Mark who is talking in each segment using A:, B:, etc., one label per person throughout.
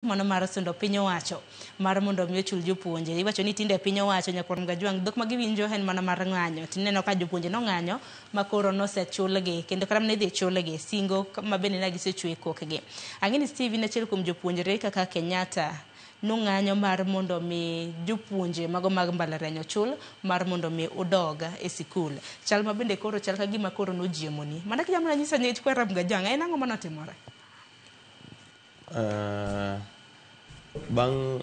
A: Mano mar sundo piny owacho mar mondo mi ochul jopuonje. Iwacho ni tinde piny owacho Nyakwar Gajwang' dhok ma giwinjo en mana mar ng'anyo. Tineno ka jopuonje no ng'anyo ma koro nosechulgi kendo kata ne dhi chulgi singo ma bende ne gisechwe kokgi. Ang'eni Steve ne achiel kuom jopuonjre kaka Kenyatta nong'anyo mar mondo mi jopuonje mago mag mbalariany ochul mar mondo mi udog e sikul. Chal ma bende koro chal ka gima koro nojiemoni. Mana kijamo na nyisa ni Nyakwar Gajwang' en ang'o manotimore?
B: Bang'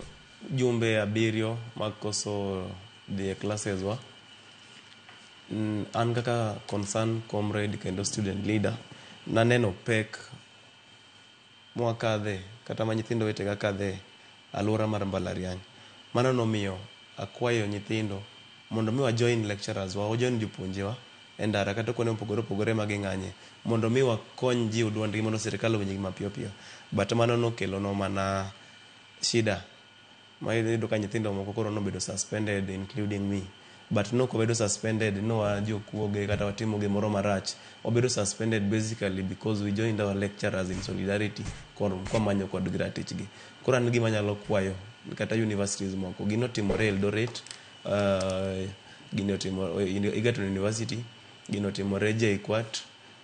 B: jumbe abiriyo mag koso dhi e classes wa, an kaka concern comrade kendo student leader naneno pek mwakadhe kata ma nyithindo wetega kadhe alwora mar mbalariany. Mano nomiyo akwayo nyithindo mondo mi wa join lecturers wa join jopuonjewa e ndara kata kuonde mopogore opogore ma ging'anye mondo mi wakony jiwo duondgi mondo sirikal owinjgi mapiyo piyo. But mano nokelo no mana shida ma iyudo ka nyithindo moko koro nobedo suspended including me. But nokobedo suspended no wajokuoge kata watimo gimoro marach. Obedo suspended basically because we joined our lecturers in solidarity kwa manyo kod gratichgi. Koro an gima nyalo kwayo kata universities moko ginotimore Eldoret, ginotimore Egerton University, ginotimore JKUAT,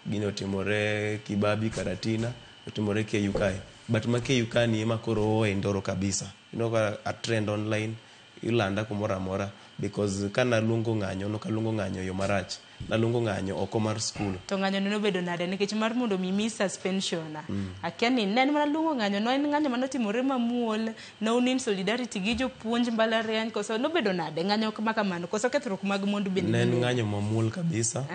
B: ginotimore Kibabi Karatina, otimore KUKAI. But ma KUKAI ni ema koro owe ndoro kabisa. A trend online ilanda kumora mora because kana lungo ng'anyo no kalungo ng'anyo yo marach na lungo ng'anyo oko mar school
A: to ng'anyo no bedo nade nikech mar mondo mi suspension akiani nen mana lungo ng'anyo no en ng'anyo manotimore mamuol no unin solidarity gi jopuonj mbalariany koso no bedo nade ng'anyo kama kamano koso kethruok mag mondu bende
B: nen ng'anyo mamuol kabisa.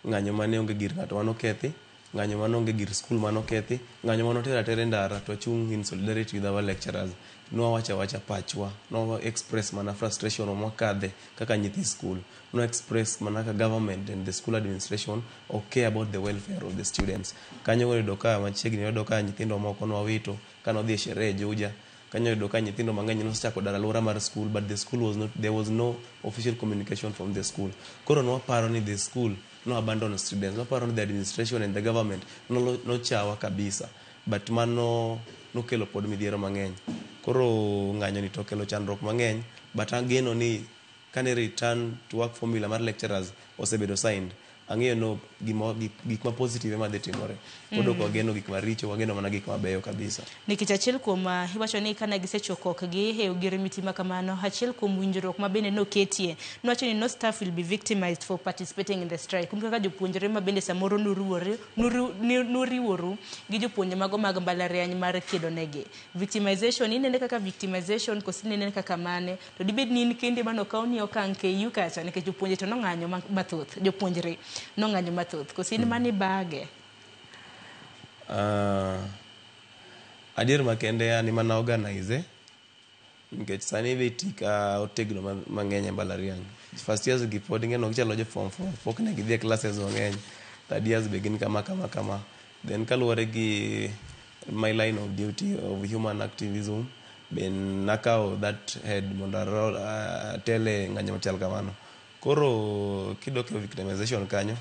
B: Ng'anyo mane onge gir ng'ato manokethi, ng'anyo mane onge gir school manokethi, ng'anyo manotera tere ndara to chung in solidarity with our lecturers. No wacha pachwa, no express mana frustration mwakadhe kaka nyithi school, no express mana ka government and the school administration okay about the welfare of the students. Kanyo yudo ka machiegni yudo ka nyithindo moko no wito kano dhi sherehe Juja. Kanyo yudo ka nyithindo mang'eny nosechako dar alwora mar school, but the school was not, there was no official communication from the school. Koro no paro ni the school no abandon students, no paro ni the administration and the government no chawa kabisa, but mano no kelo pod midhiero mang'eny. Koro ng'anyo ni to kelo chandruok mang'eny, but ageno ni kane return to work formula mar lecturers osebedo signed, ang'eyo no gik ma positive ema dhi timore. Kodo ko ageno gik maricho, wageno mana gik mabeyo kabisa.
A: Nikech achiel kuom iwacho ni kana gisechokok gi e ogirimiti ma kamano, achiel kuom winjruok ma bende noketie nowacho ni no staff will be victimized for participating in the strike. Kumbe kaka jopuonjre ma bende samoro nuriworu gi jopuonje mago mag mbalariany mar kedo negi. Victimization inene kaka victimization kosi inene kaka mane to dibed ni in kende mano kauni okang' KU kacha nikech jopuonje to nong'anyo mathoth, jopuonjre nong'anyo mathoth kosi in mani bage.
B: Adier makende ani mana organize nikech sani dhi tika otegno mang'eny mbalariany. First years gi pod ng'eno gichalo jo form 4 pok ne gidhi classes mang'eny. Third years begin kama. Then kaluwore gi my line of duty of human activism ben nakao that head mondo tele ng'anyo machal kamano. Koro kidok victimization kanyo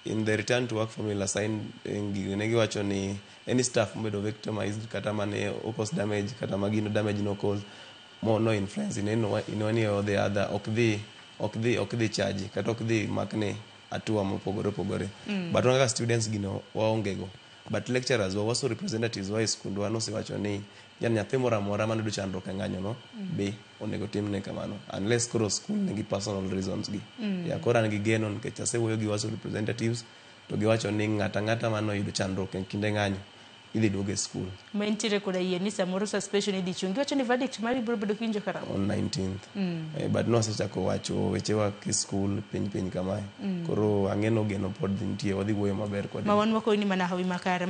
B: in the return to work formula sign negi wacho ni any staff mobedo victimized kata mane cause damage kata magino damage no cause no influence in one or the other okdhi charge kata okdhi makne atua mopogore. But wanga students gino waongego, but lecturers wa waso representatives wa skundwa no siwacho ni nyathi moro amora mane do chandruok e ng'anyo no be onego timne kamano unless koro school nigi personal reasons gi. Ya kora nigi geno nikech asewuoyo gi waso representatives to giwacho ni ng'ata mano yudo chandruok e kinde ng'anyo idhi duogo e school.
A: Ma intire koda yie ni samoro suspension idhi chungi. Wacho ni verdict mari biro bedo kinjo karamo
B: on 19th. But no sechako wacho wechewa ki school piny kamae. Koro ang'eno geno pod nitie wadhi wuoyo maber kod.
A: Ma wan wako ni mana hawi makare.